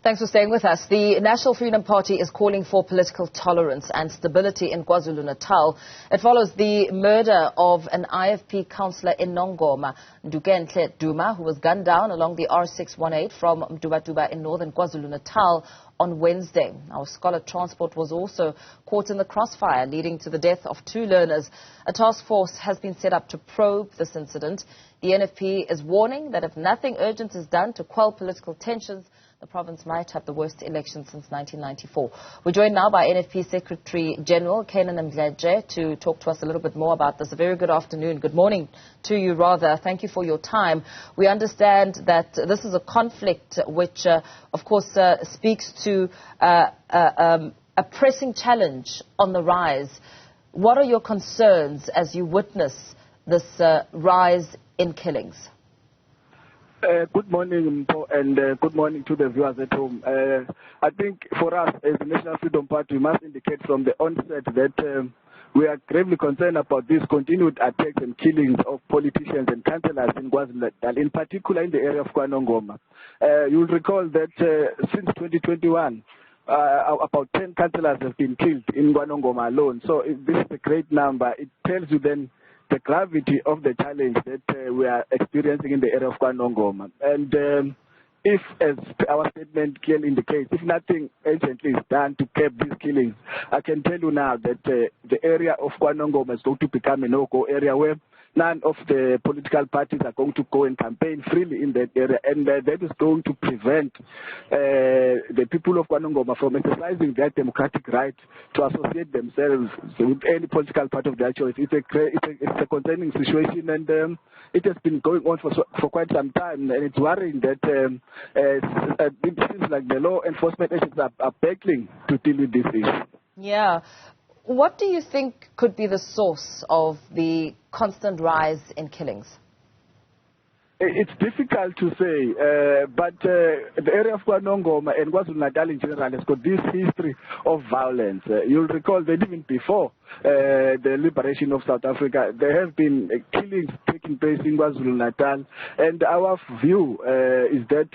Thanks for staying with us. The National Freedom Party is calling for political tolerance and stability in KwaZulu-Natal. It follows the murder of an IFP councillor in Nongoma, Nongoma, who was gunned down along the R618 from Mduba in northern KwaZulu-Natal on Wednesday. Our Scholar Transport was also caught in the crossfire, leading to the death of 2 learners. A task force has been set up to probe this incident. The NFP is warning that if nothing urgent is done to quell political tensions, the province might have the worst election since 1994. We're joined now by NFP Secretary-General Canaan Mdletshe to talk to us a little bit more about this. A very good afternoon. Good morning to you, rather. Thank you for your time. We understand that this is a conflict which, of course, speaks to a pressing challenge on the rise. What are your concerns as you witness this rise in killings? Good morning, Mpo, and good morning to the viewers at home. I think for us as the National Freedom Party, we must indicate from the onset that we are gravely concerned about these continued attacks and killings of politicians and councillors in KwaZulu-Natal, in particular in the area of Nongoma. You'll recall that since 2021, about 10 councillors have been killed in Nongoma alone. So this is a great number. It tells you then the gravity of the challenge that we are experiencing in the area of Nongoma. And if, as our statement clearly indicates, if nothing urgently is done to curb these killings, I can tell you now that the area of Nongoma is going to become a no-go area where none of the political parties are going to go and campaign freely in that area, and that is going to prevent the people of Nongoma from exercising their democratic right to associate themselves with any political party of their choice. It's a concerning situation, and it has been going on for quite some time, and it's worrying that it seems like the law enforcement agencies are battling to deal with this issue. Yeah. What do you think could be the source of the constant rise in killings? It's difficult to say, but the area of Nongoma and KwaZulu-Natal in general has got this history of violence. You'll recall that even before the liberation of South Africa, there have been killings taking place in KwaZulu-Natal, and our view is that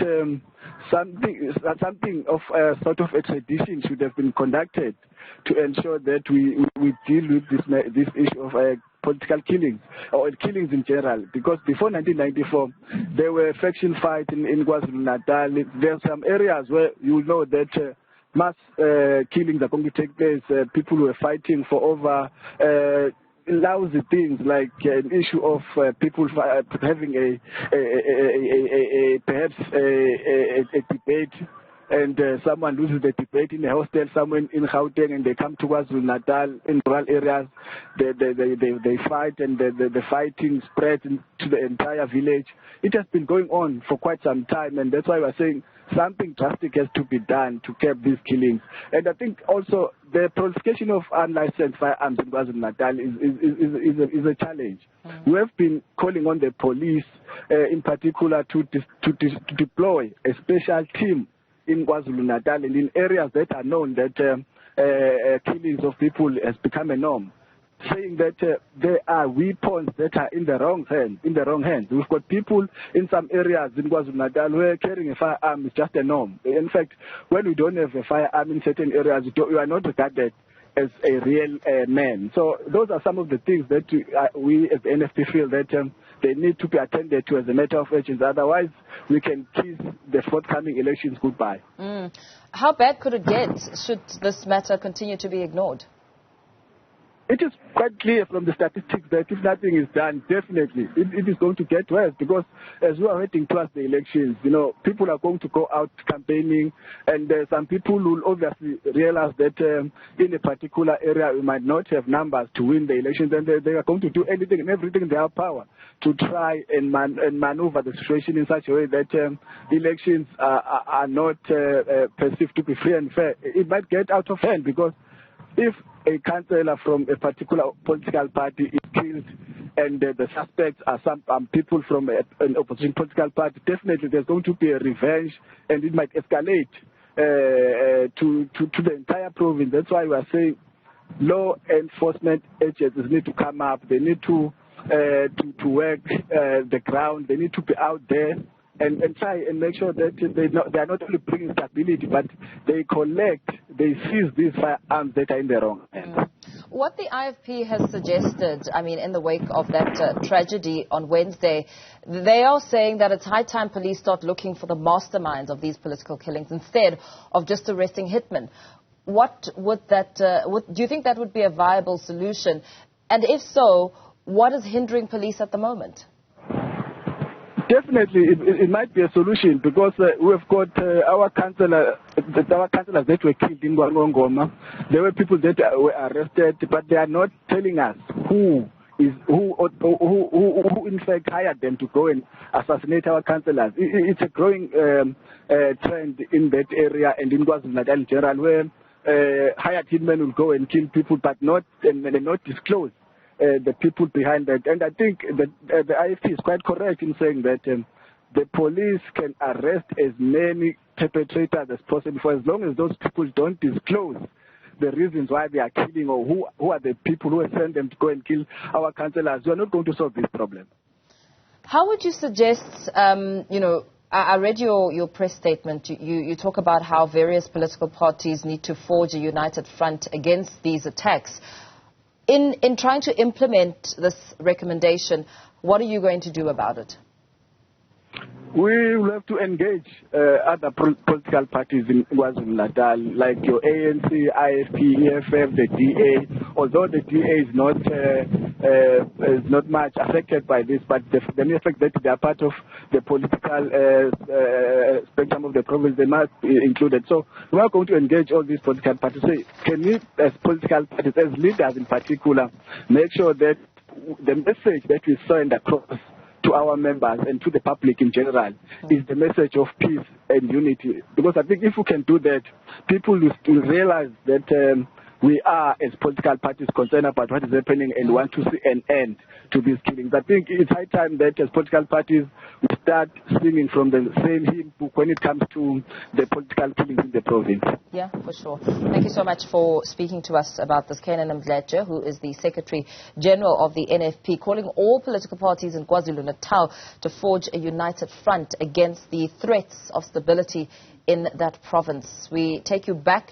something of sort of a tradition should have been conducted to ensure that we deal with this issue of political killings or killings in general, because before 1994 there were faction fights in KwaZulu-Natal. There are some areas where you know that mass killings are going to take place. People were fighting for over lousy things like an issue of people having perhaps a debate, and someone loses the debate in a hostel somewhere in Gauteng, and they come to KwaZulu-Natal in rural areas. They fight, and the fighting spreads to the entire village. It has been going on for quite some time, and that's why we're saying something drastic has to be done to curb these killings. And I think also the proliferation of unlicensed firearms in KwaZulu-Natal is a challenge. We have been calling on the police, in particular, to deploy a special team in KwaZulu-Natal and in areas that are known that killings of people has become a norm, saying that there are weapons that are in the wrong hands. We've got people in some areas in KwaZulu-Natal where carrying a firearm is just a norm. In fact, when we don't have a firearm in certain areas, you are not regarded as a real man. So those are some of the things that we as the NFP feel that they need to be attended to as a matter of urgency. Otherwise, we can kiss the forthcoming elections goodbye. How bad could it get should this matter continue to be ignored? It is quite clear from the statistics that if nothing is done, definitely it is going to get worse, because as we are heading towards the elections, people are going to go out campaigning, and some people will obviously realize that in a particular area we might not have numbers to win the elections, and they are going to do anything and everything in their power to try and maneuver the situation in such a way that elections are not perceived to be free and fair. It might get out of hand, because if a councillor from a particular political party is killed and the suspects are some people from an opposition political party, definitely there's going to be a revenge, and it might escalate to the entire province. That's why we are saying law enforcement agencies need to come up. They need to work the ground. They need to be out there and try and make sure that they are not only bringing stability, but they seize these firearms that are in the wrong hands. What the IFP has suggested, I mean, in the wake of that tragedy on Wednesday, they are saying that it's high time police start looking for the masterminds of these political killings instead of just arresting hitmen. What would that, do you think that would be a viable solution? And if so, what is hindering police at the moment? Definitely, it might be a solution because we've got our councillors that were killed in Nongoma. There were people that were arrested, but they are not telling us who in fact hired them to go and assassinate our councillors. It's a growing trend in that area and in KwaZulu-Natal in general, where hired hitmen will go and kill people, but not disclose the people behind that. And I think that the IFP is quite correct in saying that the police can arrest as many perpetrators as possible, for as long as those people don't disclose the reasons why they are killing or who are the people who have sent them to go and kill our councillors. We are not going to solve this problem. How would you suggest, I read your press statement. You talk about how various political parties need to forge a united front against these attacks. In trying to implement this recommendation, what are you going to do about it? We will have to engage other political parties in KwaZulu-Natal, like your ANC, IFP, EFF, the DA. Although the DA is not much affected by this, but the mere fact that they are part of the political spectrum of the province, they must be included. So we are going to engage all these political parties. So can we, as political parties, as leaders in particular, make sure that the message that we send across to our members and to the public in general is the message of peace and unity. Because I think if we can do that, people will realize that we are, as political parties, concerned about what is happening and want to see an end to these killings. I think it's high time that as political parties we start singing from the same hymn book when it comes to the political killings in the province. Yeah, for sure. Thank you so much for speaking to us about this. Canaan Mdletshe, who is the Secretary-General of the NFP, calling all political parties in KwaZulu-Natal to forge a united front against the threats of stability in that province. We take you back